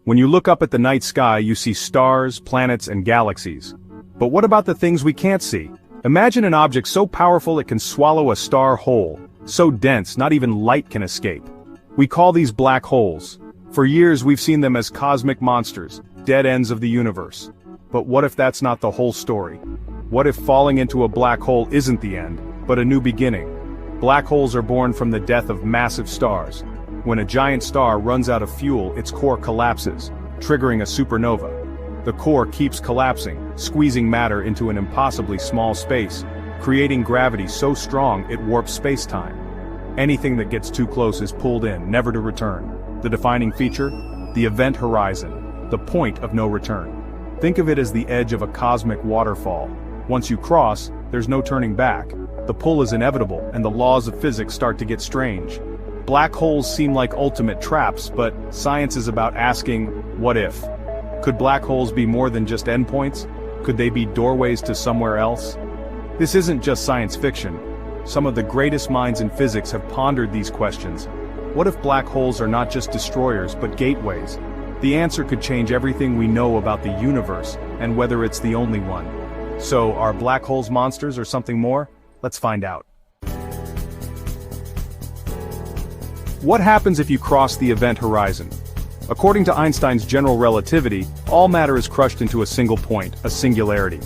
When you look up at the night sky, you see stars, planets, and galaxies. But what about the things we can't see? Imagine an object so powerful it can swallow a star whole, so dense not even light can escape. We call these black holes. For years we've seen them as cosmic monsters, dead ends of the universe. But what if that's not the whole story? What if falling into a black hole isn't the end, but a new beginning? Black holes are born from the death of massive stars. When a giant star runs out of fuel, its core collapses, triggering a supernova. The core keeps collapsing, squeezing matter into an impossibly small space, creating gravity so strong it warps space-time. Anything that gets too close is pulled in, never to return. The defining feature? The event horizon, the point of no return. Think of it as the edge of a cosmic waterfall. Once you cross, there's no turning back. The pull is inevitable, and the laws of physics start to get strange. Black holes seem like ultimate traps, but science is about asking, what if? Could black holes be more than just endpoints? Could they be doorways to somewhere else? This isn't just science fiction. Some of the greatest minds in physics have pondered these questions. What if black holes are not just destroyers but gateways? The answer could change everything we know about the universe, and whether it's the only one. So, are black holes monsters or something more? Let's find out. What happens if you cross the event horizon? According to Einstein's general relativity, all matter is crushed into a single point, a singularity.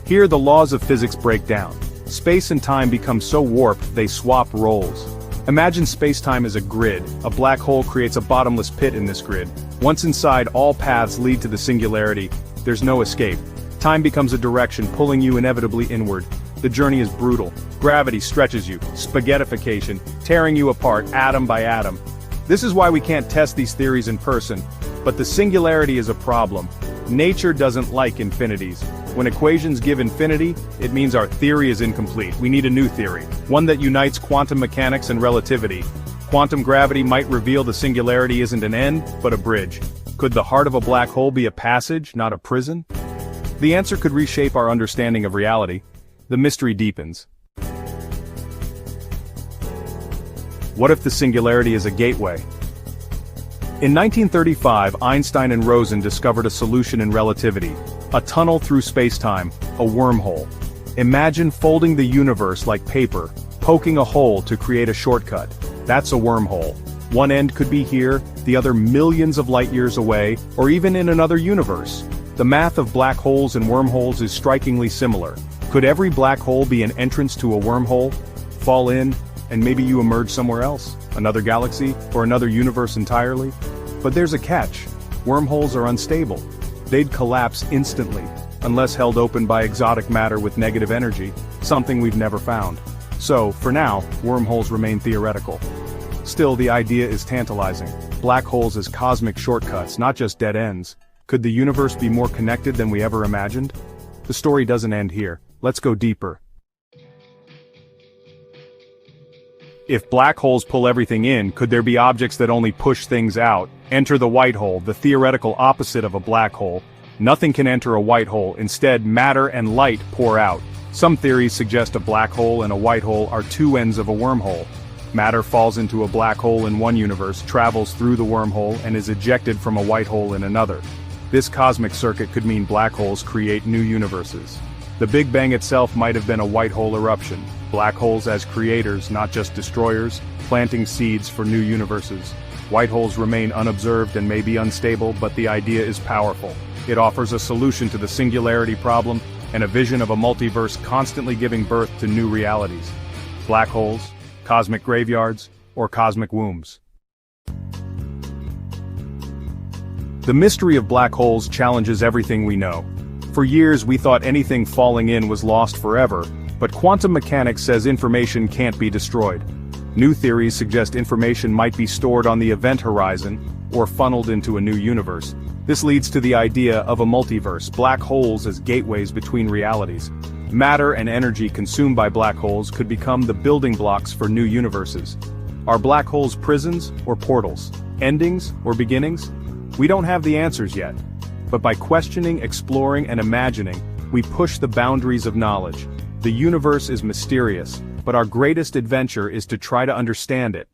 Here the laws of physics break down. Space and time become so warped they swap roles. Imagine space-time as a grid. A black hole creates a bottomless pit in this grid. Once inside, all paths lead to the singularity. There's no escape. Time becomes a direction, pulling you inevitably inward. The journey is brutal. Gravity stretches you, spaghettification, tearing you apart atom by atom. This is why we can't test these theories in person. But the singularity is a problem. Nature doesn't like infinities. When equations give infinity, it means our theory is incomplete. We need a new theory, one that unites quantum mechanics and relativity. Quantum gravity might reveal the singularity isn't an end, but a bridge. Could the heart of a black hole be a passage, not a prison? The answer could reshape our understanding of reality. The mystery deepens. What if the singularity is a gateway? In 1935, Einstein and Rosen discovered a solution in relativity, a tunnel through space-time, a wormhole. Imagine folding the universe like paper, poking a hole to create a shortcut. That's a wormhole. One end could be here, the other millions of light years away, or even in another universe. The math of black holes and wormholes is strikingly similar. Could every black hole be an entrance to a wormhole? Fall in, and maybe you emerge somewhere else, another galaxy, or another universe entirely? But there's a catch. Wormholes are unstable. They'd collapse instantly, unless held open by exotic matter with negative energy, something we've never found. So, for now, wormholes remain theoretical. Still, the idea is tantalizing. Black holes as cosmic shortcuts, not just dead ends. Could the universe be more connected than we ever imagined? The story doesn't end here. Let's go deeper. If black holes pull everything in, could there be objects that only push things out? Enter the white hole, the theoretical opposite of a black hole. Nothing can enter a white hole, instead matter and light pour out. Some theories suggest a black hole and a white hole are two ends of a wormhole. Matter falls into a black hole in one universe, travels through the wormhole, and is ejected from a white hole in another. This cosmic circuit could mean black holes create new universes. The Big Bang itself might have been a white hole eruption. Black holes as creators, not just destroyers, planting seeds for new universes. White holes remain unobserved and may be unstable, but the idea is powerful. It offers a solution to the singularity problem, and a vision of a multiverse constantly giving birth to new realities. Black holes, cosmic graveyards, or cosmic wombs. The mystery of black holes challenges everything we know. For years we thought anything falling in was lost forever, but quantum mechanics says information can't be destroyed. New theories suggest information might be stored on the event horizon, or funneled into a new universe. This leads to the idea of a multiverse, black holes as gateways between realities. Matter and energy consumed by black holes could become the building blocks for new universes. Are black holes prisons or portals? Endings or beginnings? We don't have the answers yet. But by questioning, exploring, and imagining, we push the boundaries of knowledge. The universe is mysterious, but our greatest adventure is to try to understand it.